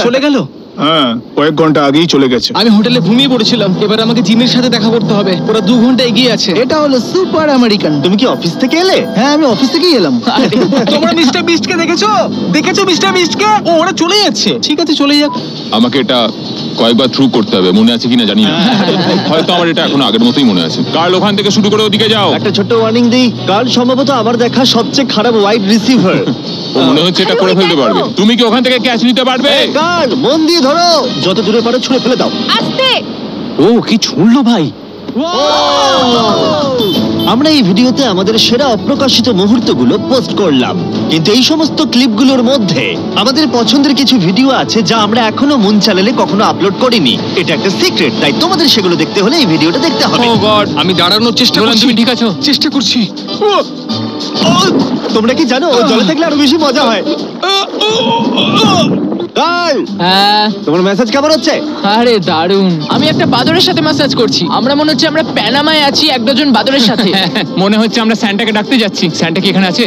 চলে গেল? হ্যাঁ, কয়েক ঘন্টা আগেই চলে গেছে। আমি হোটেলে ঘুমিয়ে পড়েছিলাম, এবার আমাকে জিমের সাথে দেখা করতে হবে। ওরা 2 ঘন্টা এগিয়ে আছে। এটা হলো সুপার আমেরিকান। তুমি কি অফিস থেকে এলে? হ্যাঁ, আমি অফিস থেকেই এলাম। তোমরা মিস্টার বিস্টকে দেখেছো? মিস্টার বিস্টকে? ওরা চলে যাচ্ছে। ঠিক আছে, চলে যাক। আমাকে এটা কয়েকবার থ্রু করতে হবে, মনে আছে কিনা জানি না। হয়তো আমার এটা এখন আগের মতোই মনে আছে। কার্ল, ওখান থেকে শুরু করে ওদিকে যাও। একটা ছোট্ট ওয়ার্নিং দিই, কার্ল সম্ভবত আমার দেখা সবচেয়ে খারাপ ওয়াইড রিসিভার। ও মনে হচ্ছে এটা করে ফেলতে পারবে। তুমি কি ওখান থেকে ক্যাচ নিতে পারবে? কার্ল, মন দিয়ে ধরো, যত দূরে পারো ছুঁড়ে ফেলে দাও। আস্তে। ও কি ছুঁড়লো ভাই! আমরা এই ভিডিওতে আমাদের সেরা অপ্রকাশিত মুহূর্তগুলো পোস্ট করলাম, কিন্তু এই সমস্ত ক্লিপগুলোর মধ্যে আমাদের পছন্দের কিছু ভিডিও আছে যা আমরা এখনো মুন চ্যানেলে কখনো আপলোড করিনি। এটা একটা সিক্রেট, তাই তোমাদের সেগুলো দেখতে হলে এই ভিডিওটা দেখতে হবে। ও গড, আমি দাঁড়ানোর চেষ্টা করছি। তুমি ঠিক আছো? চেষ্টা করছি। তোমরা কি জানো, ও জলে থাকলে আরো বেশি মজা হয়। কার্ল, হ্যাঁ, তোমার মেসেজ কেমন হচ্ছে? আরে দারুণ। আমি একটা বাদরের সাথে ম্যাসাজ করছি। আমরা মনে হচ্ছে আমরা প্যানামায় আছি এক ডজন বাদরের সাথে। মনে হচ্ছে আমরা স্যান্টাকে ডাকতে যাচ্ছি। স্যান্টা কি এখানে আছে?